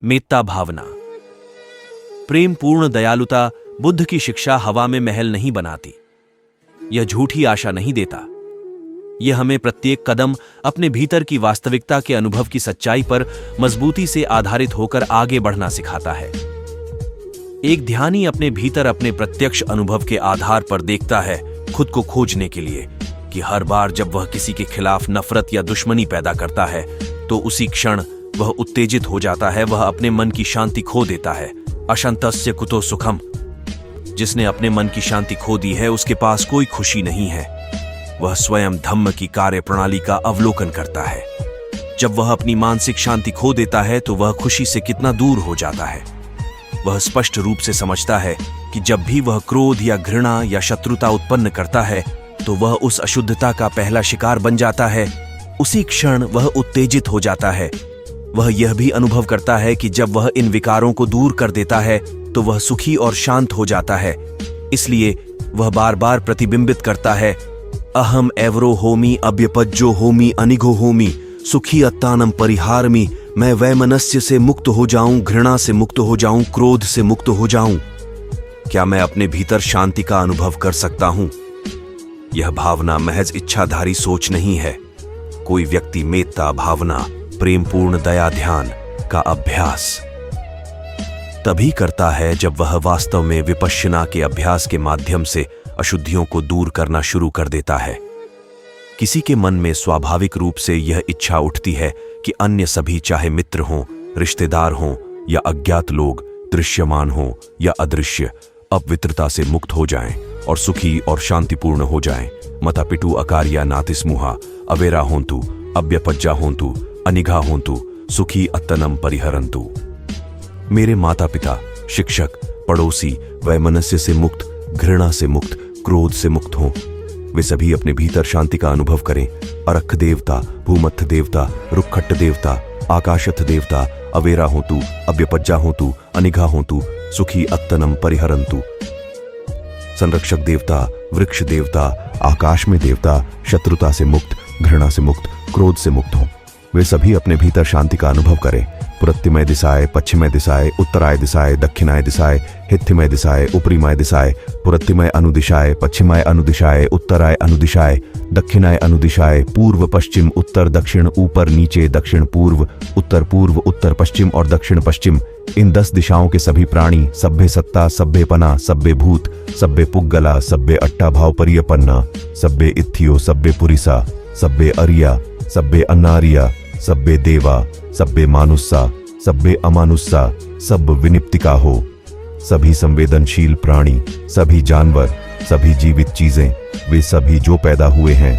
मेत्ता भावना। प्रेम पूर्ण दयालुता बुद्ध की शिक्षा हवा में महल नहीं बनाती। यह झूठी आशा नहीं देता। यह हमें प्रत्येक कदम अपने भीतर की वास्तविकता के अनुभव की सच्चाई पर मजबूती से आधारित होकर आगे बढ़ना सिखाता है। एक ध्यानी अपने भीतर अपने प्रत्यक्ष अनुभव के आधार पर देखता है खुद को खोजने के लिए कि हर बार जब वह किसी के खिलाफ नफरत या दुश्मनी पैदा करता है तो उसी क्षण वह उत्तेजित हो जाता है। वह अपने मन की शांति खो देता है। अशांतस्य कुतो सुखम। जिसने अपने मन की शांति खो दी है उसके पास कोई खुशी नहीं है। वह स्वयं धम्म की कार्य प्रणाली का अवलोकन करता है। जब वह अपनी मानसिक शांति खो देता है तो वह खुशी से कितना दूर हो जाता है। वह स्पष्ट रूप से समझता है कि जब भी वह क्रोध या घृणा या शत्रुता उत्पन्न करता है तो वह उस अशुद्धता का पहला शिकार बन जाता है। उसी क्षण वह उत्तेजित हो जाता है। वह यह भी अनुभव करता है कि जब वह इन विकारों को दूर कर देता है तो वह सुखी और शांत हो जाता है। इसलिए वह बार बार प्रतिबिंबित करता है, अहम एवरो होमी अभ्यपज्जो होमी अनिघो होमी सुखी अत्तानम परिहारमी। मैं वैमनस्य से मुक्त हो जाऊं, घृणा से मुक्त हो जाऊं, क्रोध से मुक्त हो जाऊं। क्या मैं अपने भीतर शांति का अनुभव कर सकता हूं? यह भावना महज इच्छाधारी सोच नहीं है। कोई व्यक्ति मेत्ता भावना, प्रेम पूर्ण दया ध्यान का अभ्यास तभी करता है जब वह वास्तव में विपश्यना के अभ्यास के माध्यम से अशुद्धियों को दूर करना शुरू कर देता है। किसी के मन में स्वाभाविक रूप से यह इच्छा उठती है कि अन्य सभी, चाहे मित्र हों, रिश्तेदार हों या अज्ञात लोग, दृश्यमान हों या अदृश्य, अपवित्रता से मुक्त हो जाएं और सुखी और शांतिपूर्ण हो जाएं। मता पिटू अकार्या नातिस्मुहा अवेरा होंतु अभ्यपज्जा होंतु अनिघा होंतु सुखी अत्तनम परिहरंतु। मेरे माता पिता, शिक्षक, पड़ोसी वैमनस्य से मुक्त, घृणा से मुक्त, क्रोध से मुक्त हों। वे सभी अपने भीतर शांति का अनुभव करें। अरख देवता, भूमत्थ देवता, रुखट्ट देवता, आकाशथ देवता, अवेरा होंतु अभ्यपज्जा होंतु अनिघा होंतु सुखी अत्तनम परिहरंतु। संरक्षक देवता, वृक्ष देवता, आकाश में देवता, शत्रुता से मुक्त, घृणा से मुक्त, क्रोध से मुक्त हों। वे सभी अपने भीतर शांति का अनुभव करें। पुरत्तिमय दिशाए, पश्चिमय दिशाए, उत्तराय दिशाए, दक्षिणाय दिशाए, हित्थिमय दिशाए, उपरिमय दिशाए, पुरत्तिमय अनुदिशाए, पश्चिमाय अनुदिशाए, उत्तराय अनुदिशाए, दक्षिणाय अनुदिशाए, पूर्व पश्चिम उत्तर दक्षिण ऊपर नीचे दक्षिण पूर्व उत्तर पश्चिम और दक्षिण पश्चिम। इन 10 दिशाओं के सभी प्राणी, सभ्य सत्ता, सभ्य पना, सभ्य भूत, सभ्य पुग्गला, सभ्य अट्टा भाव परियपन्ना, सभ्य इत्थियो, सभ्य पुरिसा, सभ्य अरिया, सभ्य अन्नारिया, सभ्य देवा, सभ्य मानुस्सा, सभ्य अमानुस्सा, सब विनिप्तिका हो। सभी संवेदनशील प्राणी, सभी जानवर, सभी जीवित चीजें, वे सभी जो पैदा हुए हैं,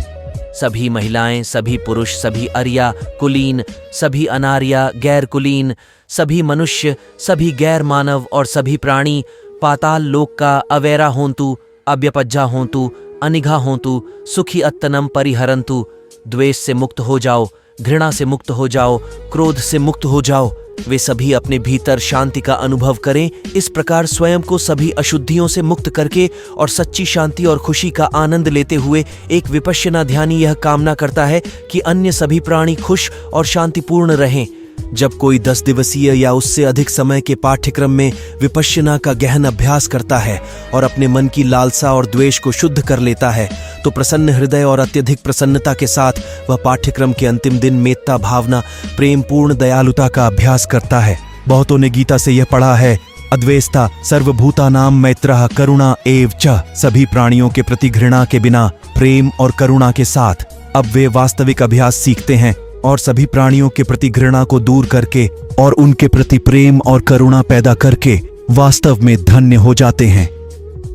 सभी महिलाएं, सभी पुरुष, सभी अरिया कुलीन, सभी अनार्या गैर कुलीन, सभी मनुष्य, सभी गैर मानव और सभी प्राणी पाताल लोक का अवेरा होंतु अभ्यपज्जा होंतु अनिघा होंतु सुखी अत्तनम परिहरंतु। द्वेष से मुक्त हो जाओ, घृणा से मुक्त हो जाओ, क्रोध से मुक्त हो जाओ। वे सभी अपने भीतर शांति का अनुभव करें। इस प्रकार स्वयं को सभी अशुद्धियों से मुक्त करके और सच्ची शांति और खुशी का आनंद लेते हुए एक विपश्यना ध्यानी यह कामना करता है कि अन्य सभी प्राणी खुश और शांतिपूर्ण रहें। जब कोई 10 दिवसीय या उससे अधिक समय के पाठ्यक्रम में विपश्यना का गहन अभ्यास करता है और अपने मन की लालसा और द्वेष को शुद्ध कर लेता है तो प्रसन्न हृदय और अत्यधिक प्रसन्नता के साथ वह पाठ्यक्रम के अंतिम दिन मेत्ता भावना, प्रेम पूर्ण दयालुता का अभ्यास करता है। बहुतों ने गीता से यह पढ़ा है, अद्वेष्टा सर्वभूतानां मैत्रः करुणा एव च। सभी प्राणियों के प्रति घृणा के बिना प्रेम और करुणा के साथ। अब वे वास्तविक अभ्यास सीखते हैं और सभी प्राणियों के प्रति घृणा को दूर करके और उनके प्रति प्रेम और करुणा पैदा करके वास्तव में धन्य हो जाते हैं।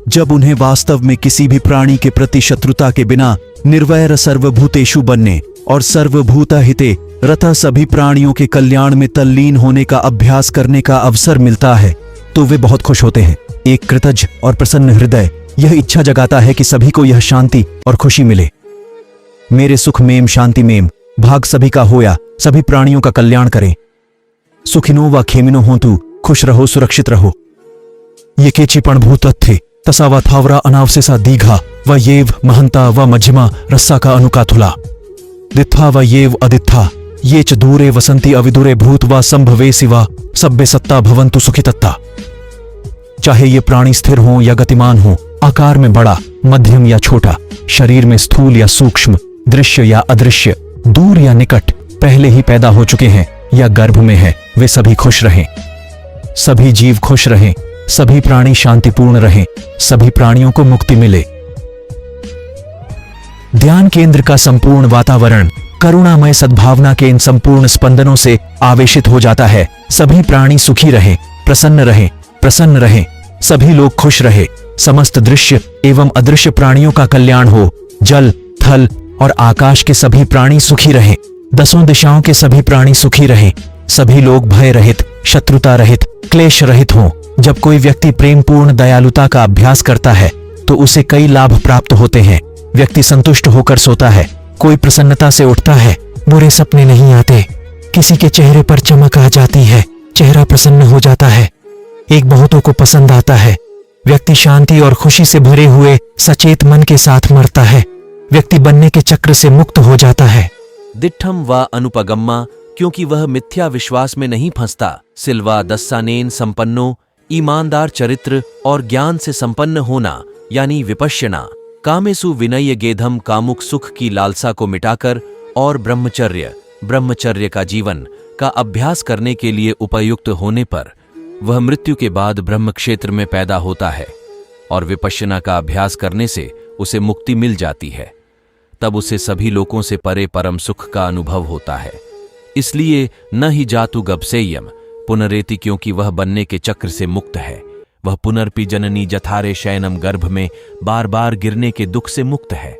जब उन्हें वास्तव में किसी भी प्राणी के प्रति शत्रुता के बिना निर्वैर सर्वभूतेषु बनने और सर्वभूता हिते रथा सभी प्राणियों के कल्याण में तल्लीन होने का अभ्यास करने का अवसर मिलता है तो वे बहुत खुश होते हैं। एक कृतज्ञ और प्रसन्न हृदय यह इच्छा जगाता है कि सभी को यह शांति और खुशी मिले। मेरे सुख मेम शांति मेम भाग सभी का होया, सभी प्राणियों का कल्याण करें। सुखिनो व खेमिनो होंतु, खुश रहो, सुरक्षित रहो। ये केचिपण भूतत्थे तसा व थावरा अनावसेसा दीघा व येव महंता व मध्यमा रस्सा का अनुकाथुला दित्था व येव अदित्था ये च दूरे वसंती अविदुरे भूत व संभवे शिवा सब्बे सत्ता भवन्तु सुखितत्ता। चाहे ये प्राणी स्थिर हो या गतिमान हो, आकार में बड़ा, मध्यम या छोटा, शरीर में स्थूल या सूक्ष्म, दृश्य या अदृश्य, दूर या निकट, पहले ही पैदा हो चुके हैं या गर्भ में हैं, वे सभी खुश रहें। सभी जीव खुश रहें, सभी प्राणी शांतिपूर्ण रहें, सभी प्राणियों को मुक्ति मिले। ध्यान केंद्र का संपूर्ण वातावरण करुणामय सद्भावना के इन संपूर्ण स्पंदनों से आवेशित हो जाता है। सभी प्राणी सुखी रहे, प्रसन्न रहे, प्रसन्न रहे, सभी लोग खुश रहे, समस्त दृश्य एवं अदृश्य प्राणियों का कल्याण हो। जल, थल और आकाश के सभी प्राणी सुखी रहें, दसों दिशाओं के सभी प्राणी सुखी रहें, सभी लोग भय रहित, शत्रुता रहित, क्लेश रहित हों। जब कोई व्यक्ति प्रेम पूर्ण दयालुता का अभ्यास करता है तो उसे कई लाभ प्राप्त होते हैं। व्यक्ति संतुष्ट होकर सोता है, कोई प्रसन्नता से उठता है, बुरे सपने नहीं आते, किसी के चेहरे पर चमक आ जाती है, चेहरा प्रसन्न हो जाता है, एक बहुतों को पसंद आता है। व्यक्ति शांति और खुशी से भरे हुए सचेत मन के साथ मरता है। व्यक्ति बनने के चक्र से मुक्त हो जाता है। दिट्ठम व अनुपगम्मा, क्योंकि वह मिथ्या विश्वास में नहीं फंसता। सिल्वा दस्सानेन संपन्नो, ईमानदार चरित्र और ज्ञान से संपन्न होना यानी विपश्यना। कामेसु विनय गेधम, कामुक सुख की लालसा को मिटाकर और ब्रह्मचर्य का जीवन का अभ्यास करने के लिए उपयुक्त होने पर वह मृत्यु के बाद ब्रह्म क्षेत्र में पैदा होता है और विपश्यना का अभ्यास करने से उसे मुक्ति मिल जाती है। तब उसे सभी लोगों से परे परम सुख का अनुभव होता है। इसलिए न ही जातु गबसेयम पुनरेति, क्योंकि वह बनने के चक्र से मुक्त है। वह पुनर्पि जननी जठारे शयनम, गर्भ में बार बार गिरने के दुख से मुक्त है।